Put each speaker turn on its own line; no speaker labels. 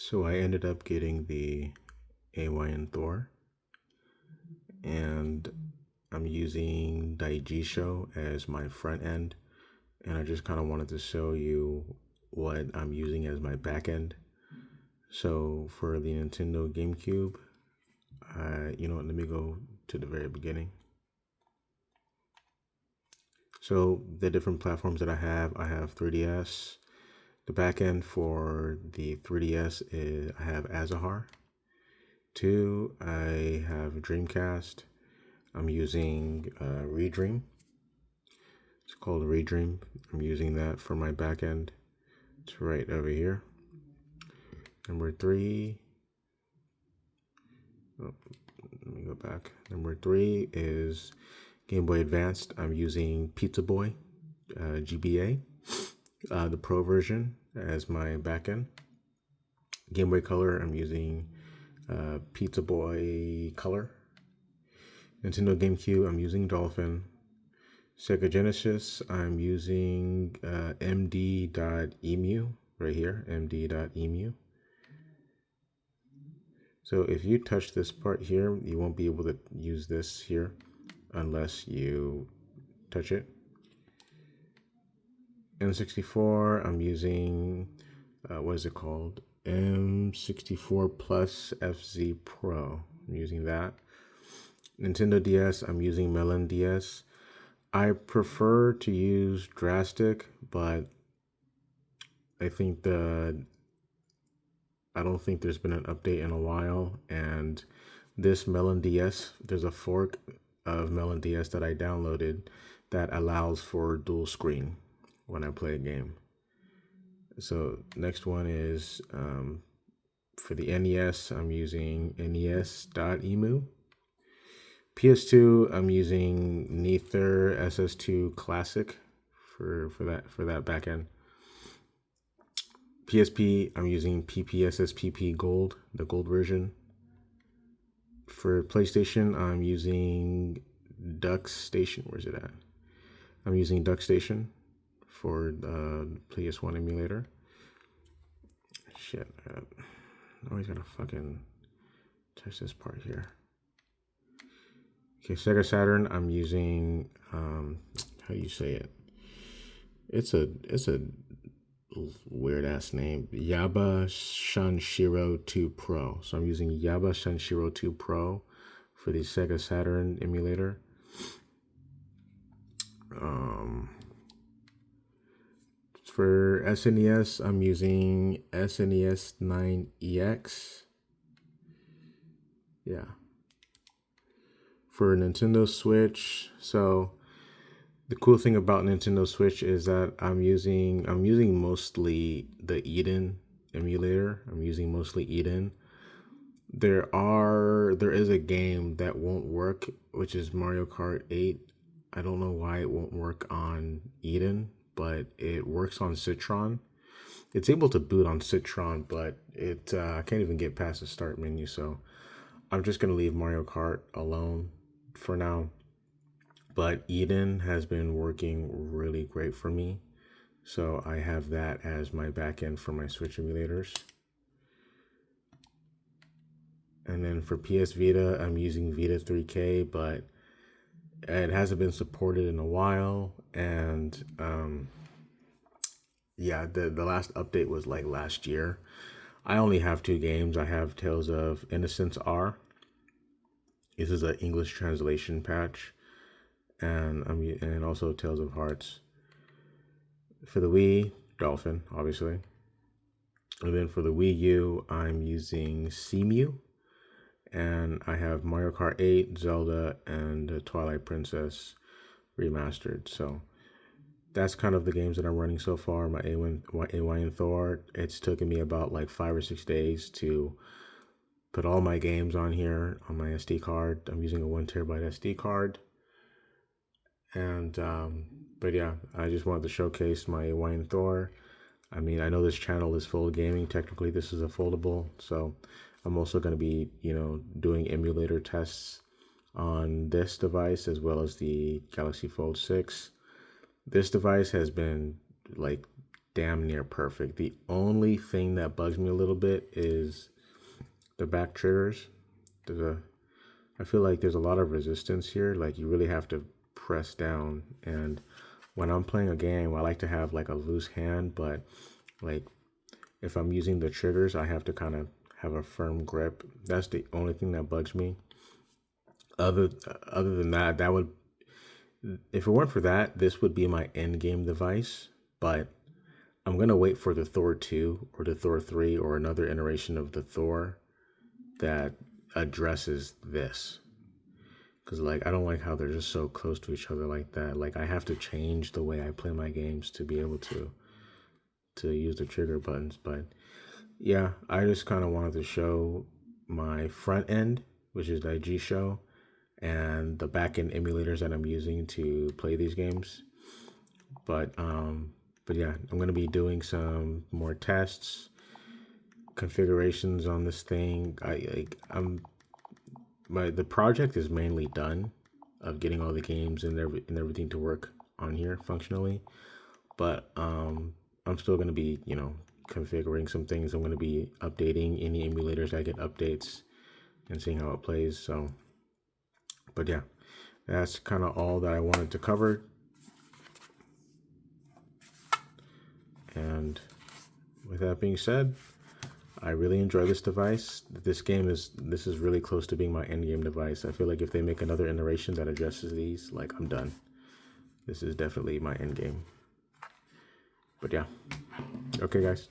So I ended up getting the AYN Thor, and I'm using Daijisho as my front end, and I just kind of wanted to show you what I'm using as my back end. So for the Nintendo GameCube, let me go to the very beginning. So the different platforms that I have 3DS. The back end for the 3DS is I have Azahar. 2, I have Dreamcast. I'm using Redream. It's called Redream. I'm using that for my back end. It's right over here. Number 3. Oh, let me go back. Number 3 is Game Boy Advanced. I'm using Pizza Boy GBA, the Pro version, as my backend. Game Boy Color, I'm using Pizza Boy Color. Nintendo GameCube, I'm using Dolphin. Sega Genesis, I'm using md.emu right here, md.emu. So if you touch this part here, you won't be able to use this here unless you touch it. N64, I'm using, what is it called? M64 Plus FZ Pro. I'm using that. Nintendo DS, I'm using Melon DS. I prefer to use Drastic, but I don't think there's been an update in a while, and this Melon DS, there's a fork of Melon DS that I downloaded that allows for dual screen when I play a game. So next one is for the NES, I'm using nes.emu. PS2, I'm using Nether SS2 Classic for that backend. PSP, I'm using PPSSPP Gold, the gold version. For PlayStation, I'm using DuckStation. Where's it at? I'm using DuckStation for the PS1 emulator. Shit, I always gotta fucking touch this part here. Okay, Sega Saturn, I'm using, how do you say it? It's a weird ass name. Yaba Shanshiro 2 Pro. So I'm using Yaba Shanshiro 2 Pro for the Sega Saturn emulator. For SNES, I'm using SNES 9EX. Yeah. For Nintendo Switch, so the cool thing about Nintendo Switch is that I'm using mostly the Eden emulator. I'm using mostly Eden. There is a game that won't work, which is Mario Kart 8. I don't know why it won't work on Eden, but it works on Citron. It's able to boot on Citron, but I can't even get past the start menu. So I'm just gonna leave Mario Kart alone for now. But Eden has been working really great for me. So I have that as my backend for my Switch emulators. And then for PS Vita, I'm using Vita 3K, but it hasn't been supported in a while. And the last update was like last year. I only have 2 games. I have Tales of Innocence R. This is an English translation patch. And also Tales of Hearts. For the Wii, Dolphin, obviously. And then for the Wii U, I'm using Cemu. And I have Mario Kart 8, Zelda, and Twilight Princess remastered. So that's kind of the games that I'm running so far. My AYN Thor, it's taken me about like 5 or 6 days to put all my games on here on my SD card. I'm using a 1 terabyte SD card. And but yeah, I just wanted to showcase my AYN Thor. I mean, I know this channel is full of gaming. Technically, this is a foldable, so I'm also going to be, doing emulator tests on this device as well as the Galaxy Fold 6. This device has been like damn near perfect. The only thing that bugs me a little bit is the back triggers. I feel like there's a lot of resistance here. Like you really have to press down. And when I'm playing a game, I like to have like a loose hand, but like if I'm using the triggers, I have to kind of have a firm grip. That's the only thing that bugs me. Other than that, that would, if it weren't for that, this would be my end game device. But I'm gonna wait for the Thor 2 or the Thor 3 or another iteration of the Thor that addresses this. Because like I don't like how they're just so close to each other like that. Like I have to change the way I play my games to be able to use the trigger buttons. But yeah, I just kind of wanted to show my front end, which is Daijisho, and the back end emulators that I'm using to play these games. But yeah, I'm gonna be doing some more tests, configurations on this thing. The project is mainly done of getting all the games and everything to work on here functionally. But I'm still gonna be, configuring some things. I'm gonna be updating any emulators that get updates and seeing how it plays. So, but yeah, that's kind of all that I wanted to cover. And with that being said, I really enjoy this device. This is really close to being my end game device. I feel like if they make another iteration that addresses these, like I'm done. This is definitely my end game. But yeah. Okay, guys.